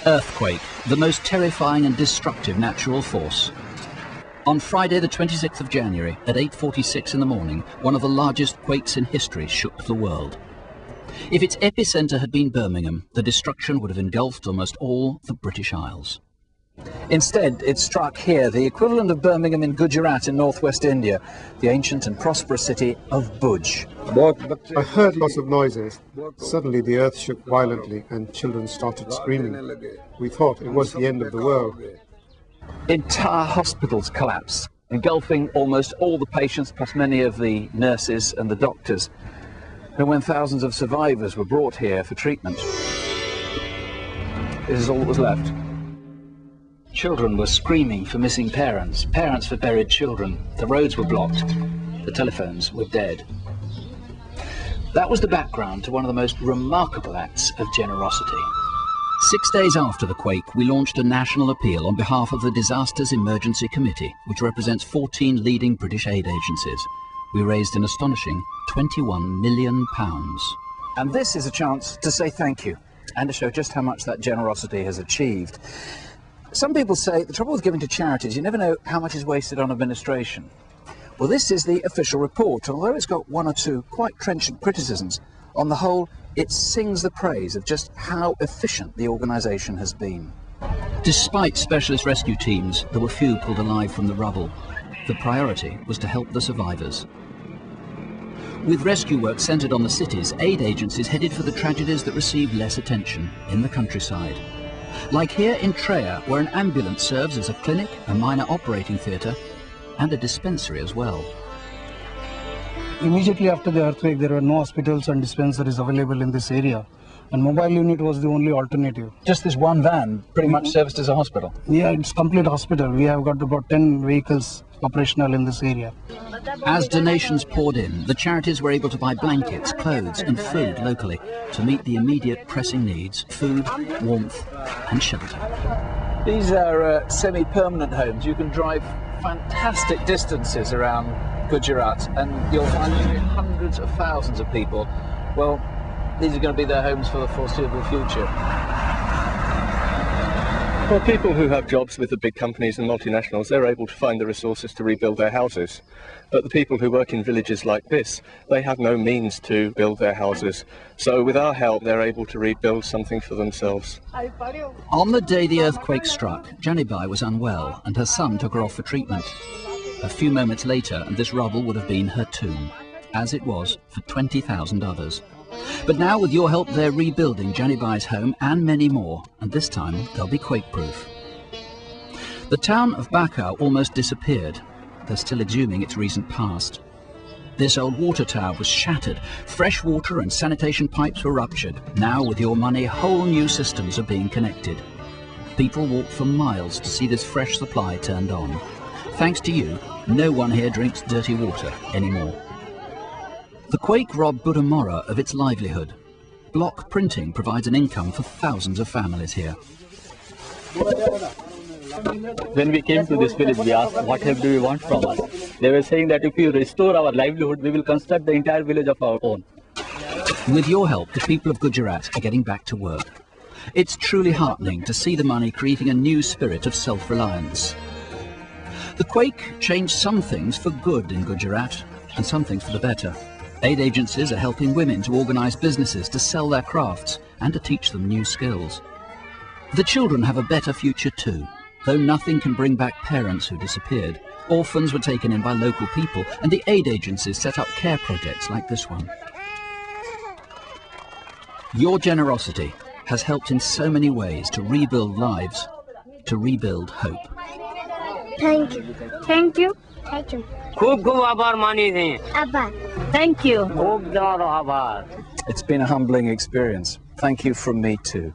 Earthquake, the most terrifying and destructive natural force. On Friday the 26th of January at 8:46 in the morning, one of the largest quakes in history shook the world. If its epicenter had been Birmingham, the destruction would have engulfed almost all the British Isles. Instead, it struck here, the equivalent of Birmingham in Gujarat in northwest India, the ancient and prosperous city of Bhuj. I heard lots of noises. Suddenly the earth shook violently and children started screaming. We thought it was the end of the world. Entire hospitals collapsed, engulfing almost all the patients plus many of the nurses and the doctors. And when thousands of survivors were brought here for treatment, this is all that was left. Children were screaming for missing parents, parents for buried children. The roads were blocked, the telephones were dead. That was the background to one of the most remarkable acts of generosity. 6 days after the quake, we launched a national appeal on behalf of the Disasters Emergency Committee, which represents 14 leading British aid agencies. We raised an astonishing £21 million. And this is a chance to say thank you and to show just how much that generosity has achieved. Some people say the trouble with giving to charities, you never know how much is wasted on administration. Well, this is the official report. Although it's got one or two quite trenchant criticisms, on the whole, it sings the praise of just how efficient the organisation has been. Despite specialist rescue teams, there were few pulled alive from the rubble. The priority was to help the survivors. With rescue work centred on the cities, aid agencies headed for the tragedies that received less attention in the countryside. Like here in Treya, where an ambulance serves as a clinic, a minor operating theatre and a dispensary as well. Immediately after the earthquake, there were no hospitals and dispensaries available in this area, and mobile unit was the only alternative. Just this one van pretty much served as a hospital? Yeah, it's complete hospital. We have got about 10 vehicles operational in this area. As donations poured in, the charities were able to buy blankets, clothes and food locally to meet the immediate pressing needs: food, warmth and shelter. These are semi-permanent homes. You can drive fantastic distances around Gujarat and you'll find hundreds of thousands of people. Well, these are going to be their homes for the foreseeable future. Well, people who have jobs with the big companies and multinationals, they're able to find the resources to rebuild their houses. But the people who work in villages like this, they have no means to build their houses. So with our help, they're able to rebuild something for themselves. On the day the earthquake struck, Janibai was unwell and her son took her off for treatment. A few moments later, and this rubble would have been her tomb, as it was for 20,000 others. But now, with your help, they're rebuilding Janibai's home and many more, and this time they'll be quake-proof. The town of Bakau almost disappeared. They're still exhuming its recent past. This old water tower was shattered. Fresh water and sanitation pipes were ruptured. Now, with your money, whole new systems are being connected. People walk for miles to see this fresh supply turned on. Thanks to you, no one here drinks dirty water anymore. The quake robbed Budamora of its livelihood. Block printing provides an income for thousands of families here. When we came to this village, we asked, what help do you want from us? They were saying that if you restore our livelihood, we will construct the entire village of our own. With your help, the people of Gujarat are getting back to work. It's truly heartening to see the money creating a new spirit of self-reliance. The quake changed some things for good in Gujarat and some things for the better. Aid agencies are helping women to organise businesses, to sell their crafts and to teach them new skills. The children have a better future too. Though nothing can bring back parents who disappeared, orphans were taken in by local people and the aid agencies set up care projects like this one. Your generosity has helped in so many ways to rebuild lives, to rebuild hope. Thank you. Thank you. Thank you. Thank you. It's been a humbling experience. Thank you from me too.